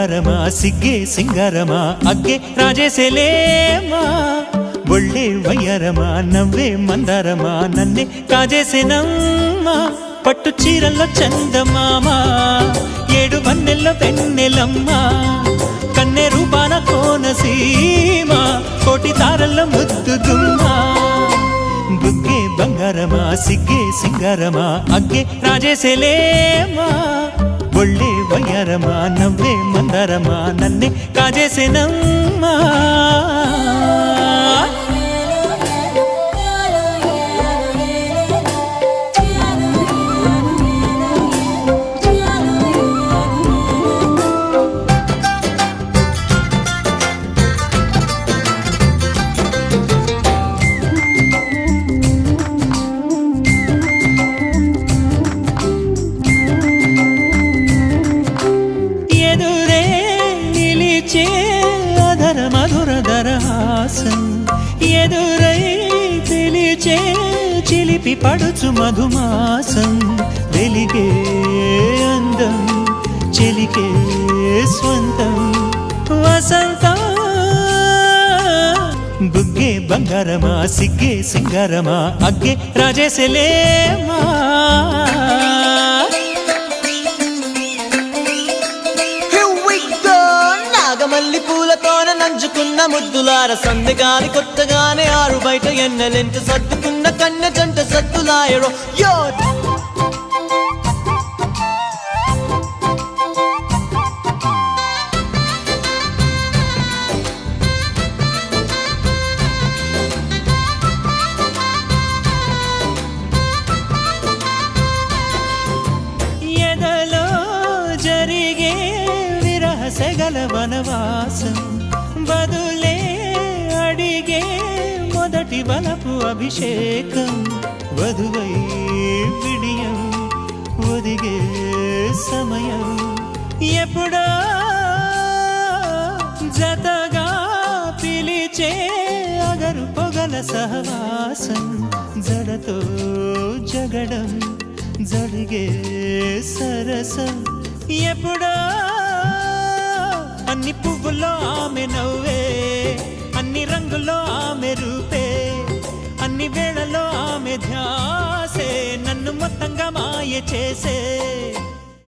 బంగారమా సిగ్గే సింగారమా అగ్గే రాజేసేలేమా ఒళ్ళే వయ్యారమా నవ్వే మందారమా నన్నే కాజేసేనమ్మా పట్టు చీరల్లో చందమామా ఏడు వన్నెల్లో వెన్నెలమ్మా కన్నె రూపాన కోనసీమ కోటి తారల్లో ముద్దుగుమ్మా బుగ్గే బంగారమా సిగ్గే సింగారమా అగ్గే రాజేసేలేమా ఒళ్ళే వయ్యారమా నవ్వే మందారమా నన్నే కాజేసేనమ్మా అధర మధుర దరహాసం ఎదురై పిలిచే చిలిపి పడుచు మధుమాసం వెలిగే అందం చెలికే స్వంతం వసంతం బుగ్గే బంగారమా సిగ్గే సింగారమా అగ్గే రాజేసేలేమా మల్లి పూలతోన నంచుకున్న ముద్దులార సందగాని కొత్తగానే ఆరు బయట ఎన్నెలెంట సర్దుకున్న కన్న జంట సత్తులాయరో యో ఎదలో జరిగే సెగల వనవాసం బదులే అడిగే మొదటి వలపు అభిషేకం వధువై విడియం ఒదిగే సమయం ఎప్పుడో జతగా పిలిచే అగరు పొగల సహవాసం జడతో జగడం జరిగే సరసం ఎప్పుడో అన్ని పువ్వుల్లో ఆమె నవ్వే అన్ని రంగుల్లో ఆమె రూపే అన్ని వేళల్లో ఆమె ధ్యాసే నన్ను మొత్తంగా మాయ చేసే